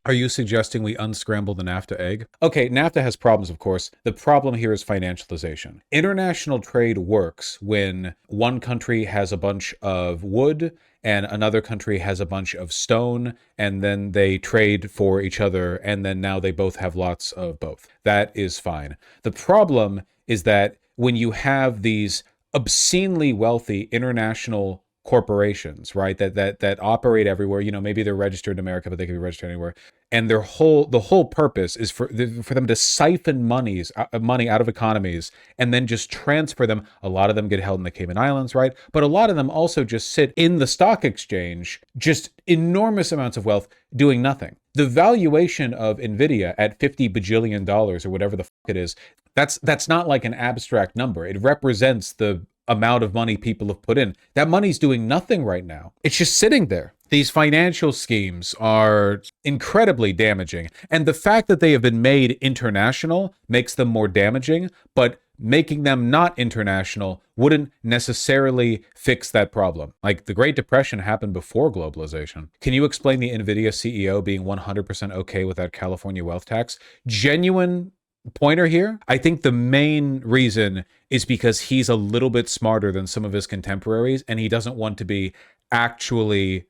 Are you suggesting we unscramble the NAFTA egg? Okay, NAFTA has problems, of course. The problem here is financialization. International trade works when one country has a bunch of wood and another country has a bunch of stone, and then they trade for each other, and then now they both have lots of both. That is fine. The problem is that when you have these obscenely wealthy international corporations, right, that operate everywhere, maybe they're registered in America, but they can be registered anywhere, and the whole purpose is for them to siphon money out of economies and then just transfer them. A lot of them get held in the Cayman Islands, right? But a lot of them also just sit in the stock exchange, just enormous amounts of wealth doing nothing. The valuation of Nvidia at $50 bajillion or whatever the fuck it is, that's not like an abstract number. It represents the amount of money people have put in. That money's doing nothing right now. It's just sitting there. These financial schemes are incredibly damaging. And the fact that they have been made international makes them more damaging, but making them not international wouldn't necessarily fix that problem. Like, the Great Depression happened before globalization. Can you explain the Nvidia CEO being 100% okay with that California wealth tax? Genuine pointer here. I think the main reason is because he's a little bit smarter than some of his contemporaries, and he doesn't want to be actually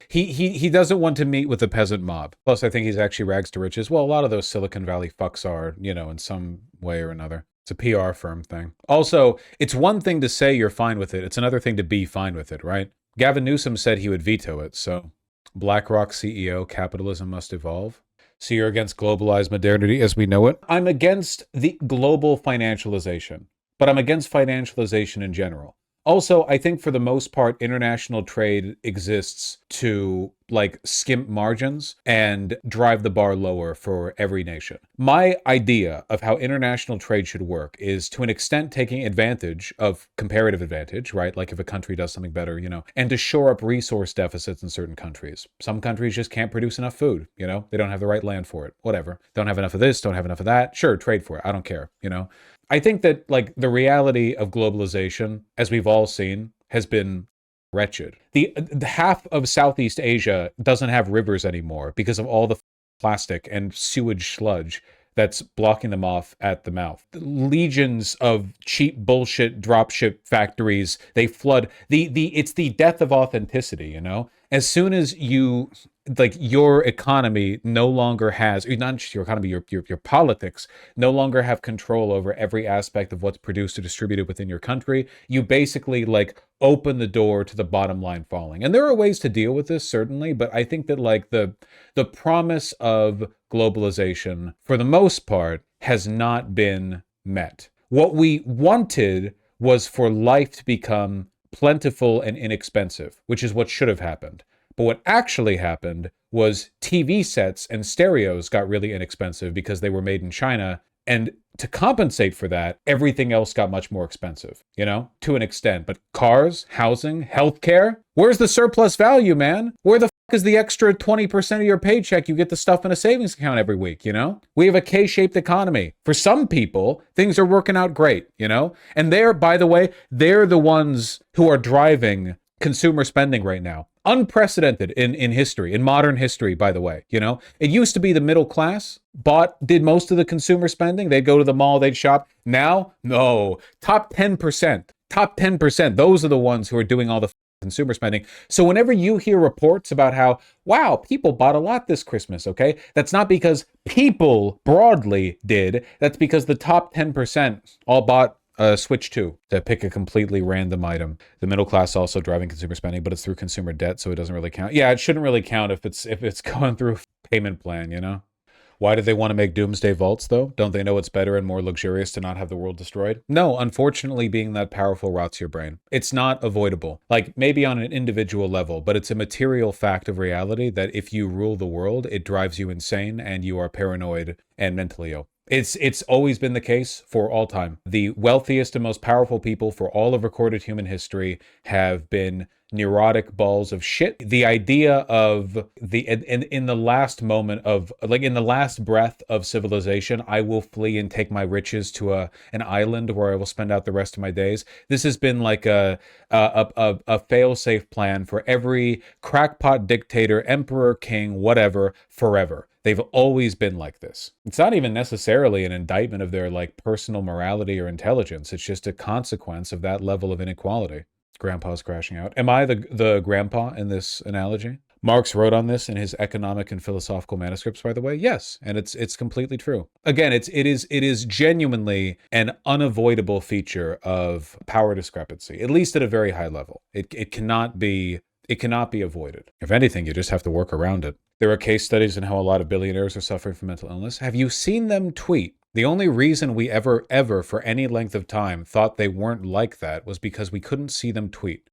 he doesn't want to meet with the peasant mob. Plus, I think he's actually rags to riches. Well, a lot of those Silicon Valley fucks are, in some way or another. It's a PR firm thing. Also, it's one thing to say you're fine with it. It's another thing to be fine with it, right? Gavin Newsom said he would veto it, so BlackRock CEO, capitalism must evolve. So you're against globalized modernity as we know it? I'm against the global financialization, but I'm against financialization in general. Also, I think for the most part, international trade exists to skimp margins and drive the bar lower for every nation. My idea of how international trade should work is, to an extent, taking advantage of comparative advantage, right? Like if a country does something better, and to shore up resource deficits in certain countries. Some countries just can't produce enough food, they don't have the right land for it, whatever. Don't have enough of this, don't have enough of that. Sure, trade for it. I don't care, I think that the reality of globalization, as we've all seen, has been wretched. The half of Southeast Asia doesn't have rivers anymore because of all the plastic and sewage sludge that's blocking them off at the mouth. Legions of cheap bullshit dropship factories, they flood. It's the death of authenticity, As soon as your economy no longer has, or not just your economy, your politics no longer have control over every aspect of what's produced or distributed within your country, you basically open the door to the bottom line falling. And there are ways to deal with this, certainly, but I think that the promise of globalization, for the most part, has not been met. What we wanted was for life to become plentiful and inexpensive, which is what should have happened. But what actually happened was TV sets and stereos got really inexpensive because they were made in China. And to compensate for that, everything else got much more expensive, to an extent. But cars, housing, healthcare, where's the surplus value, man? Where the fuck is the extra 20% of your paycheck you get the stuff in a savings account every week, We have a K-shaped economy. For some people, things are working out great, And by the way, they're the ones who are driving consumer spending right now. Unprecedented in history, in modern history, by the way. It used to be the middle class did most of the consumer spending. They'd go to the mall, they'd shop. Now, no, top 10%, those are the ones who are doing all the consumer spending. So whenever you hear reports about how, wow, people bought a lot this Christmas, okay? That's not because people broadly did. That's because the top 10% all bought Switch 2, to pick a completely random item. The middle class also driving consumer spending, but it's through consumer debt, so it doesn't really count. Yeah, it shouldn't really count if it's going through a payment plan, Why do they want to make doomsday vaults, though? Don't they know it's better and more luxurious to not have the world destroyed? No, unfortunately, being that powerful rots your brain. It's not avoidable. Maybe on an individual level, but it's a material fact of reality that if you rule the world, it drives you insane and you are paranoid and mentally ill. It's always been the case for all time. The wealthiest and most powerful people for all of recorded human history have been neurotic balls of shit. The idea of in the last moment of, like, in the last breath of civilization, I will flee and take my riches to an island where I will spend out the rest of my days. This has been like a fail-safe plan for every crackpot dictator, emperor, king, whatever, forever. They've always been like this. It's not even necessarily an indictment of their like personal morality or intelligence. It's just a consequence of that level of inequality. Grandpa's crashing out. Am I the grandpa in this analogy? Marx wrote on this in his economic and philosophical manuscripts, by the way. Yes, and it's completely true. Again, it is genuinely an unavoidable feature of power discrepancy, at least at a very high level. It cannot be avoided. If anything, you just have to work around it. There are case studies in how a lot of billionaires are suffering from mental illness. Have you seen them tweet? The only reason we ever, for any length of time, thought they weren't like that was because we couldn't see them tweet.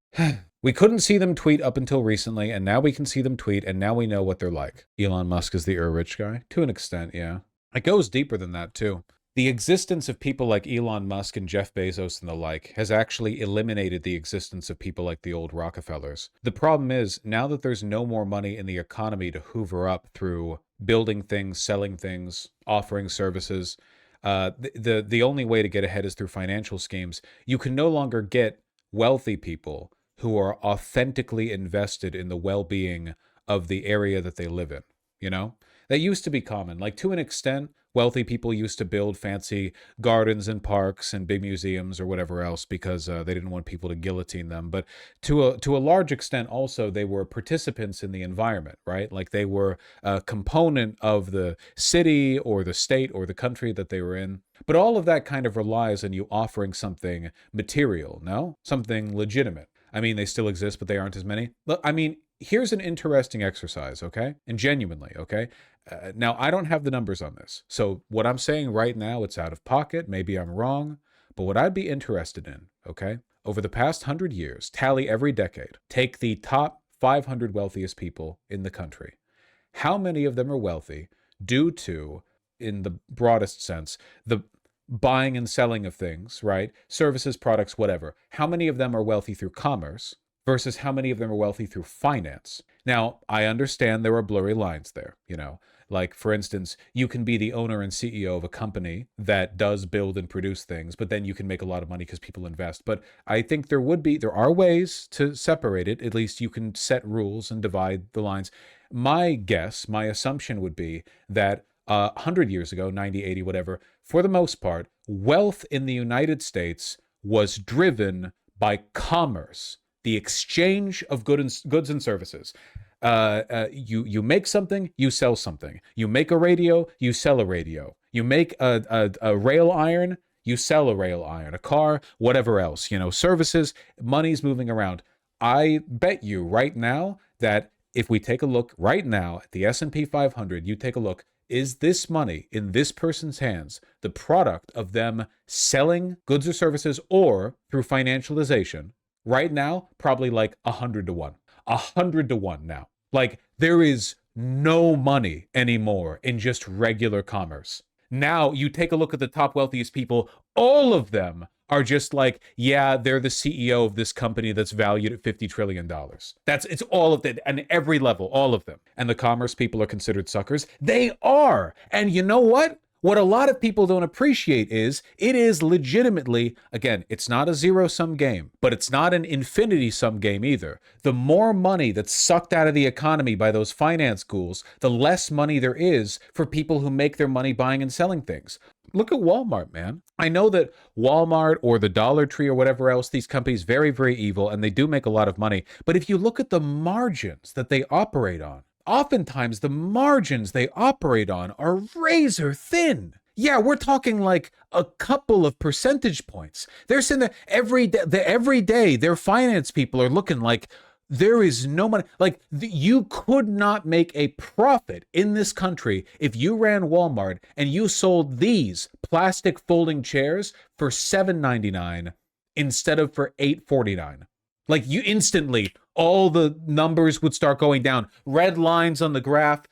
We couldn't see them tweet up until recently, and now we can see them tweet, and now we know what they're like. Elon Musk is the rich guy? To an extent, yeah. It goes deeper than that, too. The existence of people like Elon Musk and Jeff Bezos and the like has actually eliminated the existence of people like the old Rockefellers. The problem is, now that there's no more money in the economy to hoover up through building things, selling things, offering services, the only way to get ahead is through financial schemes. You can no longer get wealthy people who are authentically invested in the well-being of the area that they live in, you know? That used to be common. Like, to an extent, wealthy people used to build fancy gardens and parks and big museums or whatever else because they didn't want people to guillotine them. But to a large extent, also, they were participants in the environment, right? Like, they were a component of the city or the state or the country that they were in. But all of that kind of relies on you offering something material, no? Something legitimate. I mean, they still exist, but they aren't as many. Look, I mean, here's an interesting exercise, okay? And genuinely, okay? Now, I don't have the numbers on this. So what I'm saying right now, it's out of pocket. Maybe I'm wrong. But what I'd be interested in, okay? Over the past 100 years, tally every decade. Take the top 500 wealthiest people in the country. How many of them are wealthy due to, in the broadest sense, the buying and selling of things, right? Services, products, whatever. How many of them are wealthy through commerce versus how many of them are wealthy through finance? Now, I understand there are blurry lines there, you know. Like, for instance, you can be the owner and CEO of a company that does build and produce things, but then you can make a lot of money because people invest. But I think there are ways to separate it. At least you can set rules and divide the lines. My assumption would be that 100 years ago, 90, 80, whatever, for the most part, wealth in the United States was driven by commerce, the exchange of goods and services. You make something, you sell something. You make a radio, you sell a radio. You make a rail iron, you sell a rail iron, a car, whatever else. You know, services, money's moving around. I bet you right now that if we take a look right now at the S&P 500, you take a look, is this money in this person's hands the product of them selling goods or services or through financialization? Right now, probably like 100 to 1. 100 to 1 now. Like, there is no money anymore in just regular commerce. Now, you take a look at the top wealthiest people, all of them are just like, yeah, they're the CEO of this company that's valued at $50 trillion. It's all of that, and every level, all of them. And the commerce people are considered suckers. They are. And you know what? What a lot of people don't appreciate is it is legitimately, again, it's not a zero-sum game, but it's not an infinity-sum game either. The more money that's sucked out of the economy by those finance ghouls, the less money there is for people who make their money buying and selling things. Look at Walmart, man. I know that Walmart or the Dollar Tree or whatever else, these companies, very, very evil, and they do make a lot of money. But if you look at the margins that they operate on, oftentimes the margins they operate on are razor thin. Yeah, we're talking like a couple of percentage points. They're saying that every day their finance people are looking like there is no money. Like, you could not make a profit in this country if you ran Walmart and you sold these plastic folding chairs for $7.99 instead of for $8.49. Like, you instantly, all the numbers would start going down. Red lines on the graph.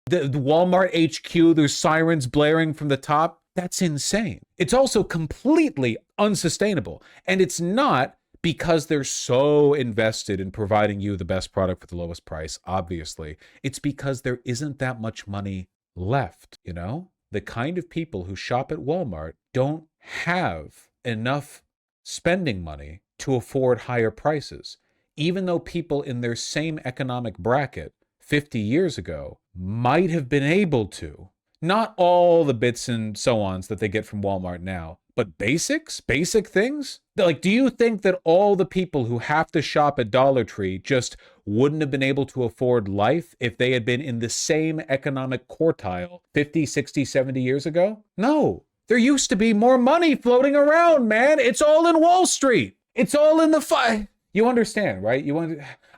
The Walmart HQ, there's sirens blaring from the top. That's insane. It's also completely unsustainable. And it's not because they're so invested in providing you the best product for the lowest price, obviously. It's because there isn't that much money left, you know? The kind of people who shop at Walmart don't have enough spending money to afford higher prices, even though people in their same economic bracket 50 years ago might have been able to. Not all the bits and so ons that they get from Walmart now, but basic things? Like, do you think that all the people who have to shop at Dollar Tree just wouldn't have been able to afford life if they had been in the same economic quartile 50, 60, 70 years ago? No. There used to be more money floating around, man. It's all in Wall Street. It's all in the You understand, right?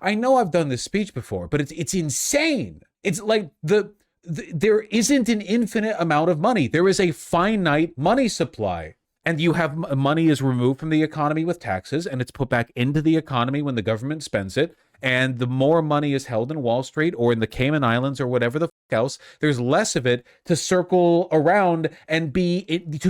I know I've done this speech before, but it's insane. It's like there isn't an infinite amount of money. There is a finite money supply. And you have money is removed from the economy with taxes, and it's put back into the economy when the government spends it. And the more money is held in Wall Street or in the Cayman Islands or whatever the else, there's less of it to circle around and to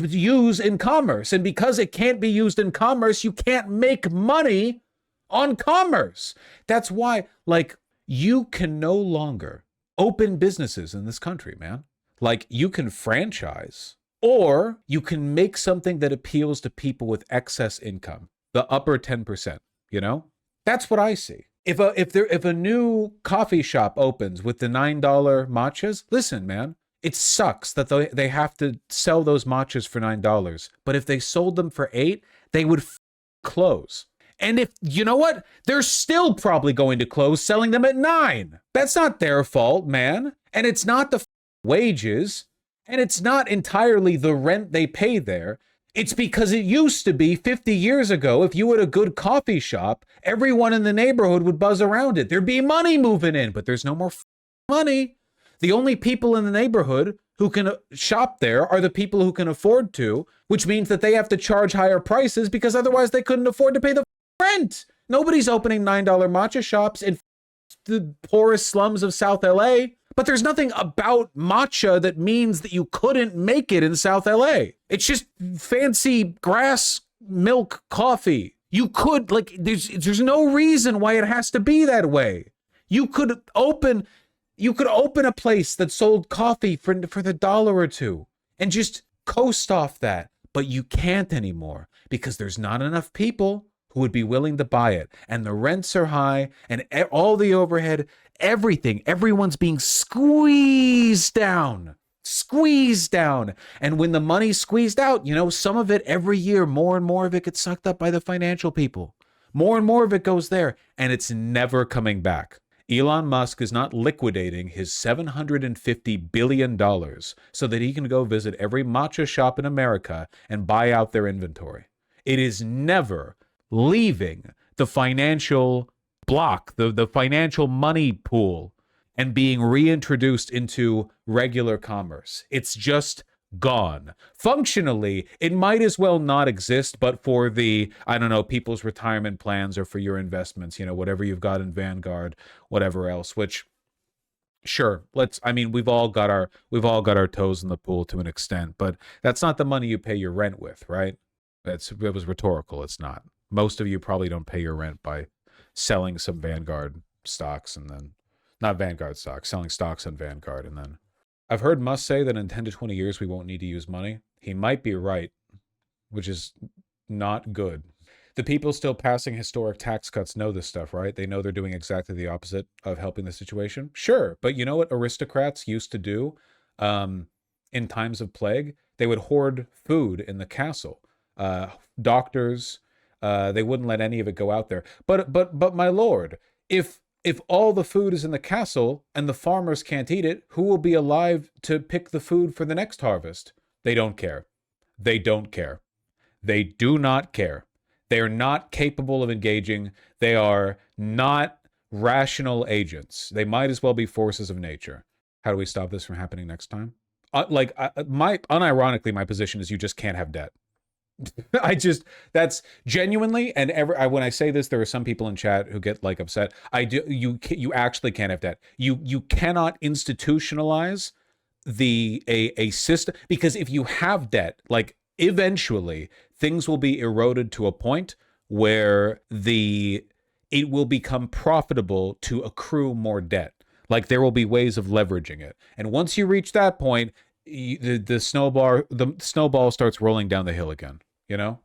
use in commerce. And because it can't be used in commerce, you can't make money on commerce. That's why, like, you can no longer open businesses in this country, man. Like, you can franchise, or you can make something that appeals to people with excess income, the upper 10%, you know? That's what I see. If a new coffee shop opens with the $9 matchas, listen, man, it sucks that they have to sell those matchas for $9. But if they sold them for $8, they would close. And if, you know what? They're still probably going to close selling them at $9. That's not their fault, man. And it's not the wages. And it's not entirely the rent they pay there. It's because it used to be 50 years ago, if you had a good coffee shop, everyone in the neighborhood would buzz around it. There'd be money moving in, but there's no more money. The only people in the neighborhood who can shop there are the people who can afford to, which means that they have to charge higher prices because otherwise they couldn't afford to pay the rent. Nobody's opening $9 matcha shops in the poorest slums of South LA. But there's nothing about matcha that means that you couldn't make it in South LA. It's just fancy grass milk coffee. You could, like, there's no reason why it has to be that way. You could open a place that sold coffee for the $1 or $2 and just coast off that. But you can't anymore because there's not enough people who would be willing to buy it. And the rents are high and all the overhead, everyone's being squeezed down. And when the money's squeezed out, you know, some of it every year, more and more of it gets sucked up by the financial people. More and more of it goes there, and it's never coming back. Elon Musk is not liquidating his $750 billion so that he can go visit every matcha shop in America and buy out their inventory. It is never leaving the financial block, the financial money pool, and being reintroduced into regular commerce. It's just gone. Functionally, it might as well not exist, but for the, I don't know, people's retirement plans or for your investments, you know, whatever you've got in Vanguard, whatever else, which sure, we've all got our toes in the pool to an extent, but that's not the money you pay your rent with, right? It was rhetorical. It's not. Most of you probably don't pay your rent by selling some Vanguard stocks and then, not Vanguard stocks, selling stocks on Vanguard. And then I've heard Musk say that in 10 to 20 years, we won't need to use money. He might be right, which is not good. The people still passing historic tax cuts know this stuff, right? They know they're doing exactly the opposite of helping the situation. Sure, but you know what aristocrats used to do in times of plague? They would hoard food in the castle. Doctors, they wouldn't let any of it go out there. But my lord, if all the food is in the castle and the farmers can't eat it, who will be alive to pick the food for the next harvest? They don't care. They don't care. They do not care. They are not capable of engaging. They are not rational agents. They might as well be forces of nature. How do we stop this from happening next time? Unironically, my position is you just can't have debt. That's genuinely, and when I say this, there are some people in chat who get like upset. You actually can't have debt. You cannot institutionalize a system, because if you have debt, like eventually things will be eroded to a point where it will become profitable to accrue more debt. Like there will be ways of leveraging it. And once you reach that point, the snowball starts rolling down the hill again, you know?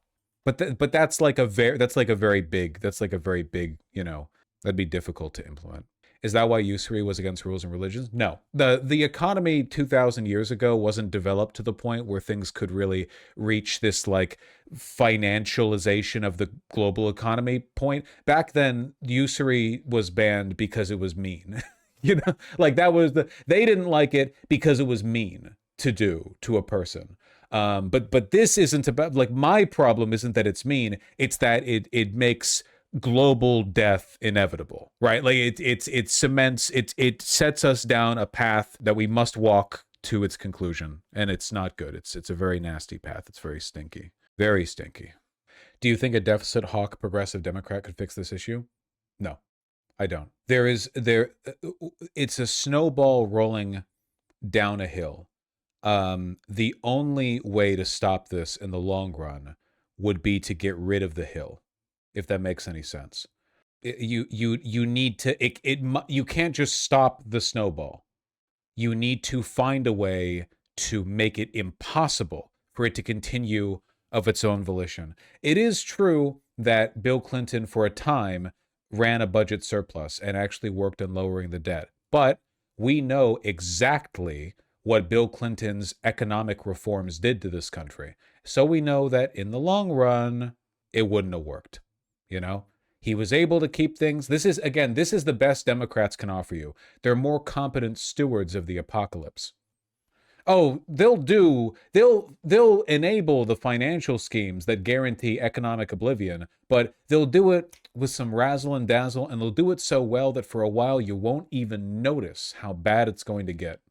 But that's like a very big, that'd be difficult to implement. Is that why usury was against rules and religions? No. The economy 2000 years ago wasn't developed to the point where things could really reach this like financialization of the global economy point. Back then, usury was banned because it was mean. Like that was they didn't like it because it was mean to do to a person. But this isn't about, like, my problem isn't that it's mean, it's that it makes global death inevitable, right? Like it cements it sets us down a path that we must walk to its conclusion, and it's not good. It's a very nasty path. It's very stinky. Very stinky. Do you think a deficit hawk progressive Democrat could fix this issue? No, I don't. It's a snowball rolling down a hill. The only way to stop this in the long run would be to get rid of the hill, if that makes any sense. You need to you can't just stop the snowball. You need to find a way to make it impossible for it to continue of its own volition. It is true that Bill Clinton, for a time, ran a budget surplus and actually worked on lowering the debt. But we know exactly what Bill Clinton's economic reforms did to this country. So we know that in the long run, it wouldn't have worked. He was able to keep things. This is the best Democrats can offer you. They're more competent stewards of the apocalypse. Oh, they'll enable the financial schemes that guarantee economic oblivion, but they'll do it with some razzle and dazzle, and they'll do it so well that for a while you won't even notice how bad it's going to get.